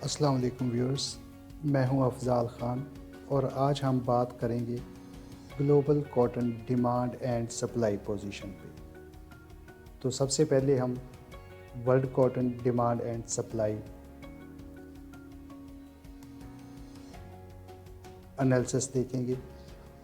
अस्सलाम वालेकुम व्यूअर्स, मैं हूं अफ़ज़ाल ख़ान और आज हम बात करेंगे global cotton demand and supply position पे। तो सबसे पहले हम world cotton demand and supply analysis देखेंगे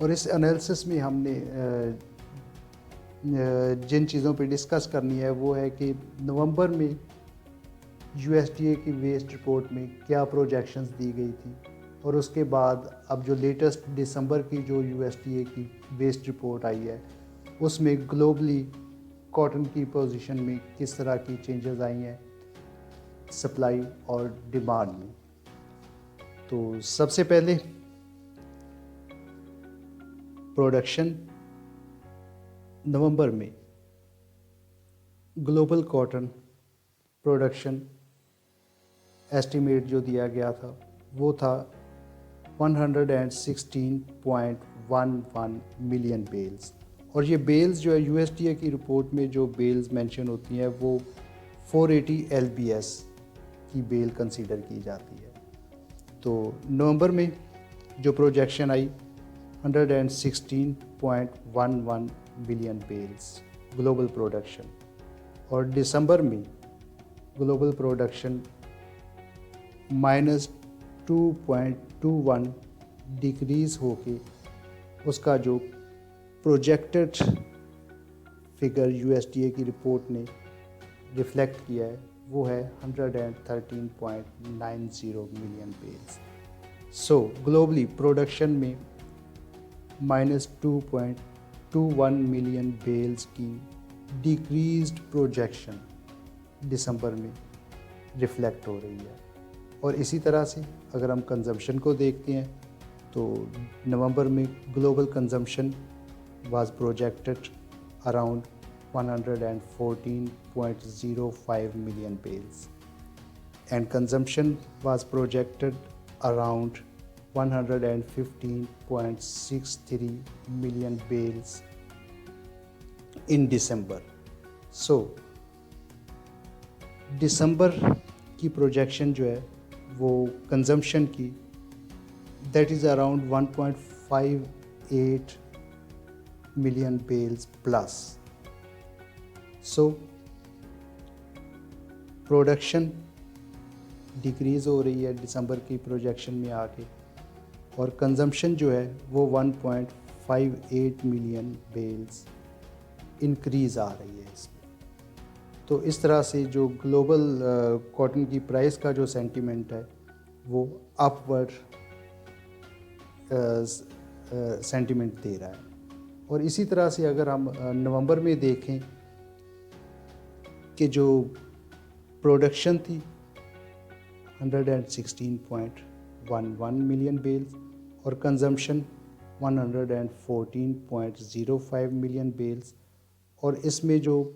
और इस एनालिसिस में हमने जिन चीज़ों पे डिस्कस करनी है वो है कि नवंबर में यूएसडीए की वेस्ट रिपोर्ट में क्या प्रोजेक्शंस दी गई थी और उसके बाद अब जो लेटेस्ट दिसंबर की जो यूएसडीए की वेस्ट रिपोर्ट आई है उसमें ग्लोबली कॉटन की पोजीशन में किस तरह की चेंजेस आई हैं सप्लाई और डिमांड में। तो सबसे पहले प्रोडक्शन नवंबर में ग्लोबल कॉटन प्रोडक्शन एस्टिमेट जो दिया गया था वो था 116.11 मिलियन बेल्स और ये बेल्स जो है यूएसडीए की रिपोर्ट में जो बेल्स मेंशन होती हैं वो 480 एलबीएस की बेल कंसीडर की जाती है। तो नवंबर में जो प्रोजेक्शन आई 116.11 मिलियन बेल्स ग्लोबल प्रोडक्शन और दिसंबर में ग्लोबल प्रोडक्शन -2.21 डिक्रीज़ होके उसका जो प्रोजेक्टेड फिगर यूएसडीए की रिपोर्ट ने रिफ्लेक्ट किया है वो है 113.90 million bales. So globally production में -2.21 मिलियन बेल्स की डिक्रीज्ड प्रोजेक्शन दिसंबर में रिफ्लेक्ट हो रही है। और इसी तरह से अगर हम कंजम्पशन को देखते हैं तो नवंबर में global consumption was projected around 114.05 million bales and consumption was projected around 115.63 million bales in December. So December की प्रोजेक्शन जो है वो कंजम्पशन की that is around 1.58 million bales plus. So production decrease हो रही है दिसंबर की प्रोजेक्शन में आके और कंजम्पशन जो है वो 1.58 मिलियन बेल्स इंक्रीज़ आ रही है इसमें। तो इस तरह से जो ग्लोबल कॉटन की प्राइस का जो सेंटीमेंट है वो अपवर्ड सेंटीमेंट दे रहा है। और इसी तरह से अगर हम नवंबर में देखें कि जो प्रोडक्शन थी 116.11 मिलियन बेल्स और कंजम्पशन 114.05 मिलियन बेल्स और इसमें जो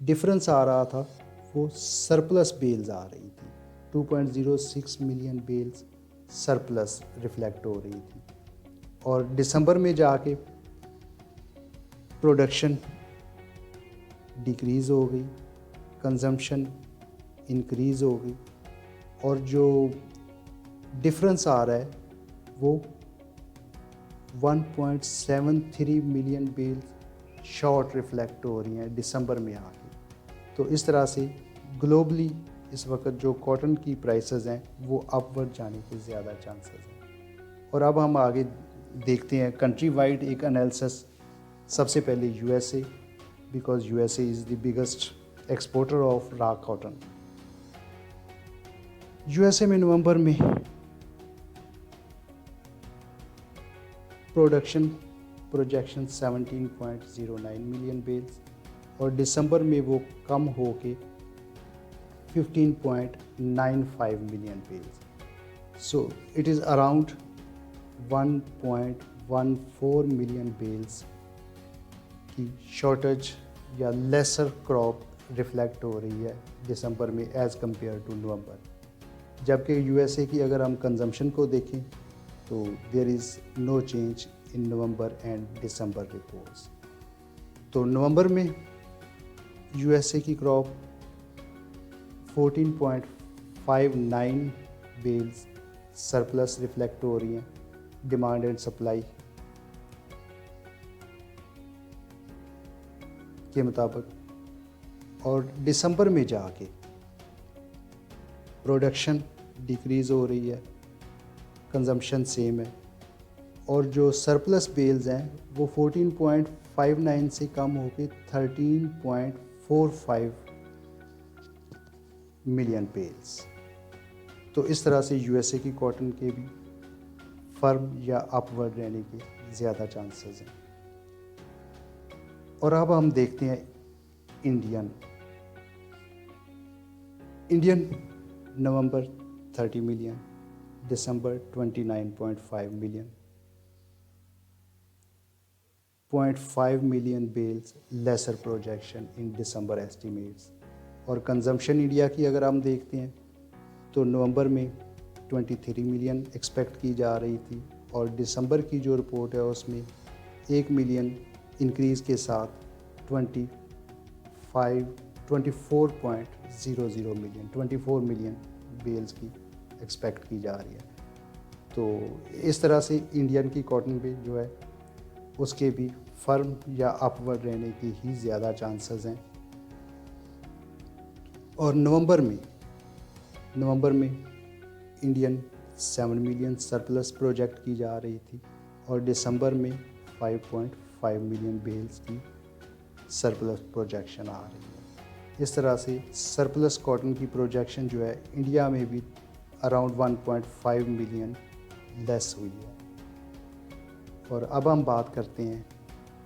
डिफरेंस आ रहा था वो सरप्लस बेल्स आ रही थी 2.06 मिलियन बेल्स सरप्लस रिफ्लेक्ट हो रही थी। और दिसंबर में जाके प्रोडक्शन डिक्रीज़ हो गई, कंजम्पशन इंक्रीज़ हो गई और जो डिफरेंस आ रहा है वो 1.73 मिलियन बेल्स शॉर्ट रिफ्लेक्ट हो रही हैं दिसंबर में आके। तो इस तरह से ग्लोबली इस वक्त जो कॉटन की प्राइसेस हैं वो अपवर्ड जाने के ज़्यादा चांसेस हैं। और अब हम आगे देखते हैं कंट्री वाइड एक एनालिसिस। सबसे पहले USA, because USA is the biggest exporter of raw cotton. USA में नवंबर में प्रोडक्शन प्रोजेक्शन 17.09 मिलियन बेल्स और दिसंबर में वो कम हो के 15.95 million bales. So it is around 1.14 million bales की शॉर्टेज या लेसर क्रॉप रिफ्लेक्ट हो रही है दिसंबर में एज़ कम्पेयर टू नवंबर। जबकि यूएसए की अगर हम कंजम्पशन को देखें तो there is no change in November and December reports. तो नवंबर में यूएसए की क्रॉप 59 बेल्स सरप्लस रिफ्लेक्ट हो रही हैं डिमांड एंड सप्लाई के मुताबिक, और दिसंबर में जाके प्रोडक्शन डिक्रीज़ हो रही है, कंजम्पशन सेम है, और जो सरप्लस बेल्स हैं वो 14.59 से कम होकर 13.45 मिलियन बेल्स। तो इस तरह से यूएसए की कॉटन के भी फर्म या अपवर्ड रहने के ज़्यादा चांसेस हैं। और अब हम देखते हैं Indian November 30 million, December 29.5 million, 0.5 million bales lesser projection in December estimates. और कंजम्पशन इंडिया की अगर हम देखते हैं तो नवंबर में 23 मिलियन एक्सपेक्ट की जा रही थी, और दिसंबर की जो रिपोर्ट है उसमें 1 मिलियन इंक्रीज़ के साथ 24 मिलियन बेल्स की एक्सपेक्ट की जा रही है। तो इस तरह से इंडियन की कॉटन पे जो है उसके भी फर्म या अपवर्ड रहने की ही ज़्यादा चांसेस हैं। और नवंबर में इंडियन 7 मिलियन सरप्लस प्रोजेक्ट की जा रही थी, और दिसंबर में 5.5 मिलियन बेल्स की सरप्लस प्रोजेक्शन आ रही है। इस तरह से सरप्लस कॉटन की प्रोजेक्शन जो है इंडिया में भी अराउंड 1.5 मिलियन लेस हुई है। और अब हम बात करते हैं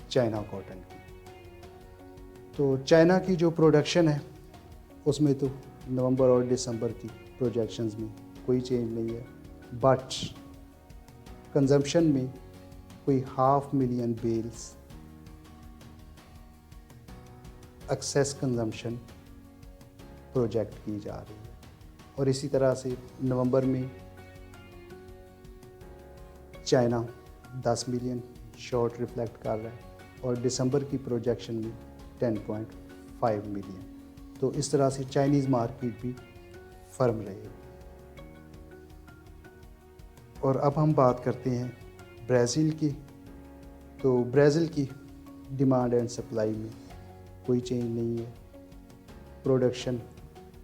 चाइना कॉटन की। तो चाइना की जो प्रोडक्शन है उसमें तो नवंबर और दिसंबर की प्रोजेक्शंस में कोई चेंज नहीं है, बट कंजम्पशन में कोई 500,000 बेल्स एक्सेस कंजम्पशन प्रोजेक्ट की जा रही है। और इसी तरह से नवंबर में चाइना 10 मिलियन शॉर्ट रिफ्लेक्ट कर रहा है, और दिसंबर की प्रोजेक्शन में 10.5 मिलियन। तो इस तरह से चाइनीज़ मार्केट भी फर्म रहेगी। और अब हम बात करते हैं ब्राज़ील की। तो ब्राज़ील की डिमांड एंड सप्लाई में कोई चेंज नहीं है। प्रोडक्शन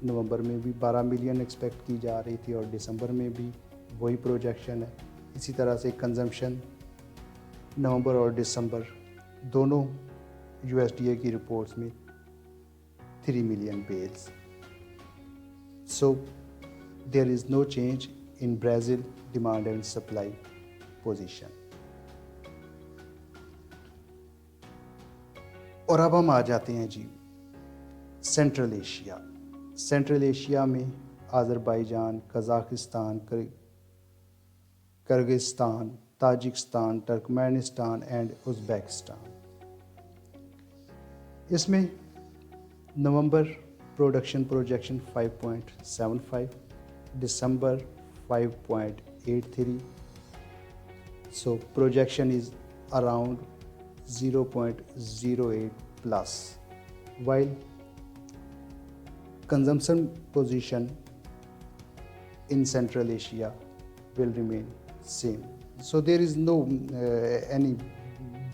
नवंबर में भी 12 मिलियन एक्सपेक्ट की जा रही थी, और दिसंबर में भी वही प्रोजेक्शन है। इसी तरह से कंजम्पशन नवंबर और दिसंबर दोनों यूएसडीए की रिपोर्ट्स में 3 million bales. So there is no change in Brazil demand and supply position. और अब हम आ जाते हैं जी सेंट्रल एशिया में Azerbaijan, Kazakhstan, Kyrgyzstan, Tajikistan, Turkmenistan and Uzbekistan. इसमें नवंबर प्रोडक्शन प्रोजेक्शन 5.75, दिसंबर 5.83, so projection is around 0.08 plus, while consumption position in Central Asia will remain same. So there is no any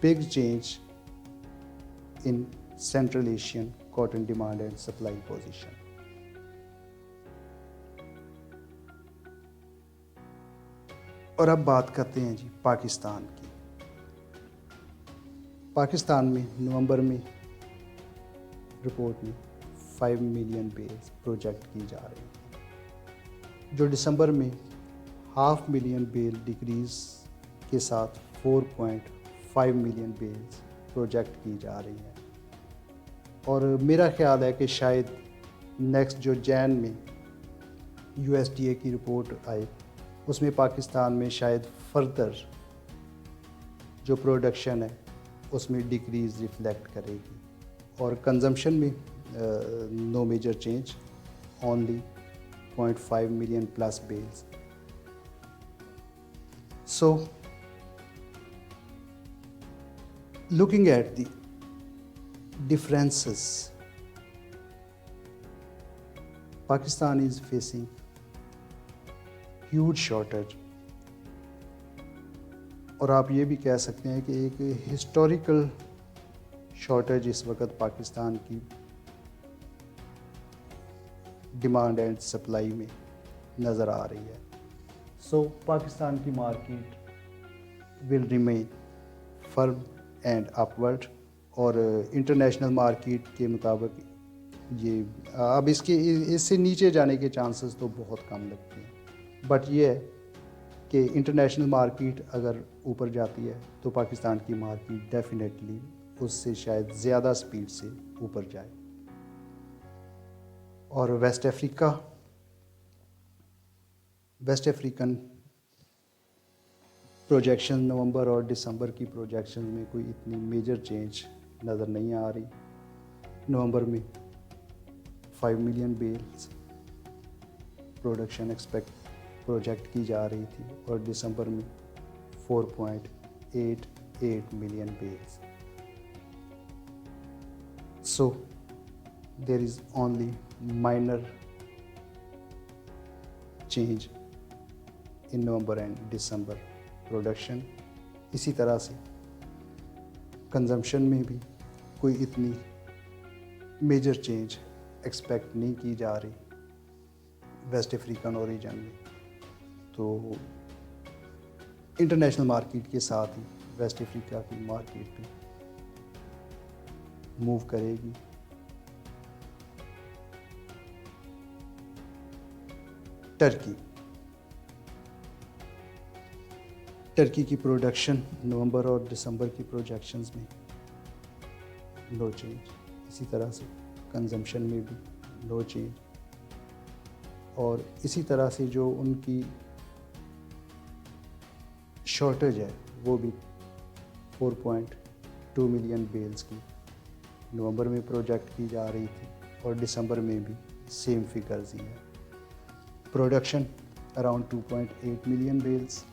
big change in Central Asian cotton demand and supply position. और अब बात करते हैं जी पाकिस्तान की। पाकिस्तान में नवंबर में report में 5 मिलियन बेल्स प्रोजेक्ट की जा रही है, जो दिसंबर में 500,000 बेल डिक्रीज़ के साथ 4.5 मिलियन बेल्स प्रोजेक्ट की जा रही है। और मेरा ख्याल है कि शायद नेक्स्ट जो जैन में यूएसडीए की रिपोर्ट आए उसमें पाकिस्तान में शायद फर्दर जो प्रोडक्शन है उसमें डिक्रीज़ रिफ्लेक्ट करेगी। और कंजम्पशन में no major change, only 0.5 million plus bales. So looking at the differences, Pakistan is facing huge shortage, और आप ये भी कह सकते हैं कि एक हिस्टोरिकल शॉर्टेज इस वक्त पाकिस्तान की डिमांड एंड सप्लाई में नज़र आ रही है। सो पाकिस्तान की market will remain firm and upward, और इंटरनेशनल मार्केट के मुताबिक ये अब इससे नीचे जाने के चांसेस तो बहुत कम लगते हैं। बट ये है कि इंटरनेशनल मार्केट अगर ऊपर जाती है तो पाकिस्तान की मार्केट डेफिनेटली उससे शायद ज़्यादा स्पीड से ऊपर जाए। और वेस्ट अफ्रीकन प्रोजेक्शन नवंबर और दिसंबर की प्रोजेक्शन में कोई इतनी मेजर चेंज नज़र नहीं आ रही। नवंबर में 5 मिलियन बेल्स प्रोडक्शन प्रोजेक्ट की जा रही थी, और दिसंबर में 4.88 million bales. So there is only minor change in November and December production. इसी तरह से कंजम्पशन में भी कोई इतनी मेजर चेंज एक्सपेक्ट नहीं की जा रही वेस्ट अफ्रीकन ओरिजिन में। तो इंटरनेशनल मार्केट के साथ ही वेस्ट अफ्रीका की मार्केट भी मूव करेगी। टर्की की प्रोडक्शन नवंबर और दिसंबर की प्रोजेक्शंस में नो चेंज। इसी तरह से कंजम्पशन में भी नो चेंज, और इसी तरह से जो उनकी शॉर्टेज है वो भी 4.2 मिलियन बेल्स की नवंबर में प्रोजेक्ट की जा रही थी, और दिसंबर में भी सेम फिगर्स ही है। Production around 2.8 million bales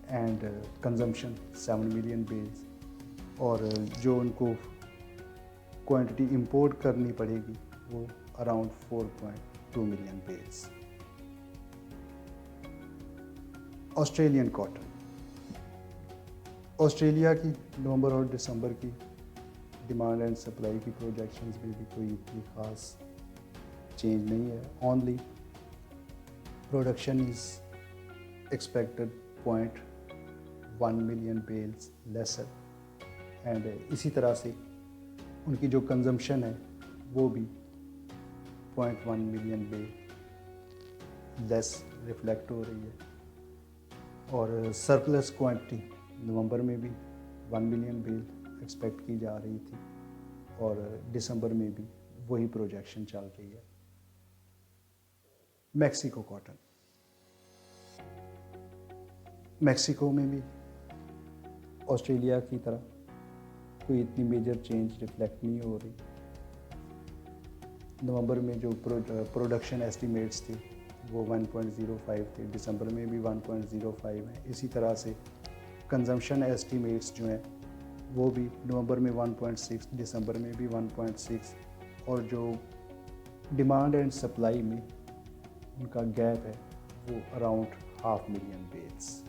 and consumption 7 million bales, और जो उनको क्वांटिटी इंपोर्ट करनी पड़ेगी वो around 4.2 million bales. Australian cotton, Australia की नवंबर और दिसंबर की डिमांड एंड सप्लाई की प्रोजेक्शंस में भी कोई इतनी ख़ास चेंज नहीं है। Only production is expected 0.1 million bales lesser, and इसी तरह से उनकी जो कंजम्पशन है वो भी 0.1 मिलियन बेल लेस रिफ्लेक्ट हो रही है। और सरप्लस क्वांटिटी नवंबर में भी 1 मिलियन बेल एक्सपेक्ट की जा रही थी, और दिसंबर में भी वही प्रोजेक्शन चल रही है। मैक्सिको कॉटन, मैक्सिको में भी ऑस्ट्रेलिया की तरह कोई इतनी मेजर चेंज रिफ्लेक्ट नहीं हो रही। नवंबर में जो प्रोडक्शन एस्टिमेट्स थे वो 1.05 थे, दिसंबर में भी 1.05 है। इसी तरह से कंजम्पशन एस्टिमेट्स जो हैं वो भी नवंबर में 1.6, दिसंबर में भी 1.6, और जो डिमांड एंड सप्लाई में उनका गैप है वो अराउंड 500,000 बेल्स।